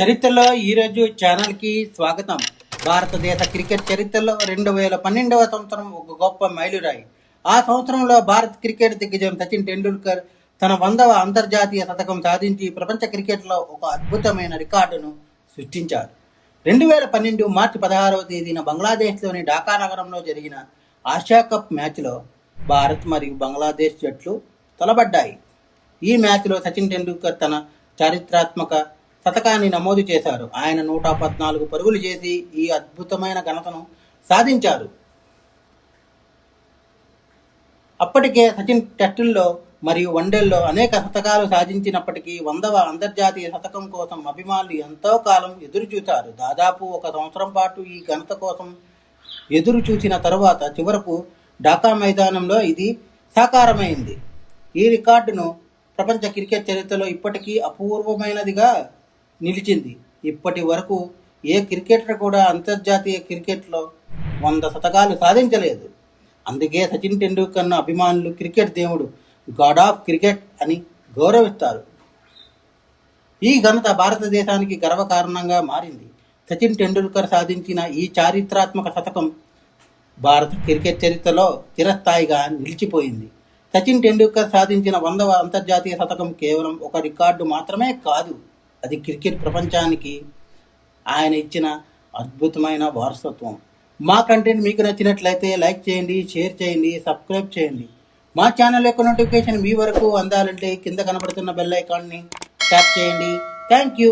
చరిత్రలో ఈరోజు ఛానల్కి స్వాగతం. భారతదేశ క్రికెట్ చరిత్రలో 2012వ సంవత్సరం ఒక గొప్ప మైలురాయి. ఆ సంవత్సరంలో భారత్ క్రికెట్ దిగ్గజం సచిన్ టెండూల్కర్ తన 100వ అంతర్జాతీయ శతకం సాధించి ప్రపంచ క్రికెట్లో ఒక అద్భుతమైన రికార్డును సృష్టించారు. 2012 మార్చి 16వ తేదీన బంగ్లాదేశ్లోని ఢాకా నగరంలో జరిగిన ఆసియా కప్ మ్యాచ్లో భారత్ మరియు బంగ్లాదేశ్ జట్లు తలపడ్డాయి. ఈ మ్యాచ్లో సచిన్ టెండూల్కర్ తన చారిత్రాత్మక శతకాన్ని నమోదు చేశారు. ఆయన 114 పరుగులు చేసి ఈ అద్భుతమైన ఘనతను సాధించారు. అప్పటికే సచిన్ టెస్టుల్లో మరియు వన్డేల్లో అనేక శతకాలు సాధించినప్పటికీ 100వ అంతర్జాతీయ శతకం కోసం అభిమానులు ఎంతో కాలం ఎదురు చూశారు. దాదాపు ఒక సంవత్సరం పాటు ఈ ఘనత కోసం ఎదురు చూసిన తరువాత చివరకు ఢాకా మైదానంలో ఇది సాకారమైంది. ఈ రికార్డును ప్రపంచ క్రికెట్ చరిత్రలో ఇప్పటికీ అపూర్వమైనదిగా నిలిచింది. ఇప్పటి వరకు ఏ క్రికెటర్ కూడా అంతర్జాతీయ క్రికెట్లో 100 శతకాలు సాధించలేదు. అందుకే సచిన్ టెండూల్కర్ను అభిమానులు క్రికెట్ దేవుడు, గాడ్ ఆఫ్ క్రికెట్ అని గౌరవిస్తారు. ఈ ఘనత భారతదేశానికి గర్వకారణంగా మారింది. సచిన్ టెండూల్కర్ సాధించిన ఈ చారిత్రాత్మక శతకం భారత క్రికెట్ చరిత్రలో చిరస్థాయిగా నిలిచిపోయింది. సచిన్ టెండూల్కర్ సాధించిన 100వ అంతర్జాతీయ శతకం కేవలం ఒక రికార్డు మాత్రమే కాదు, అది క్రికెట్ ప్రపంచానికి ఆయన ఇచ్చిన అద్భుతమైన వారసత్వం. మా కంటెంట్ మీకు నచ్చినట్లయితే లైక్ చేయండి, షేర్ చేయండి, సబ్స్క్రైబ్ చేయండి. మా ఛానల్ యొక్క నోటిఫికేషన్ మీ వరకు అందాలంటే కింద కనబడుతున్న బెల్ ఐకాన్ని ట్యాప్ చేయండి. Thank you.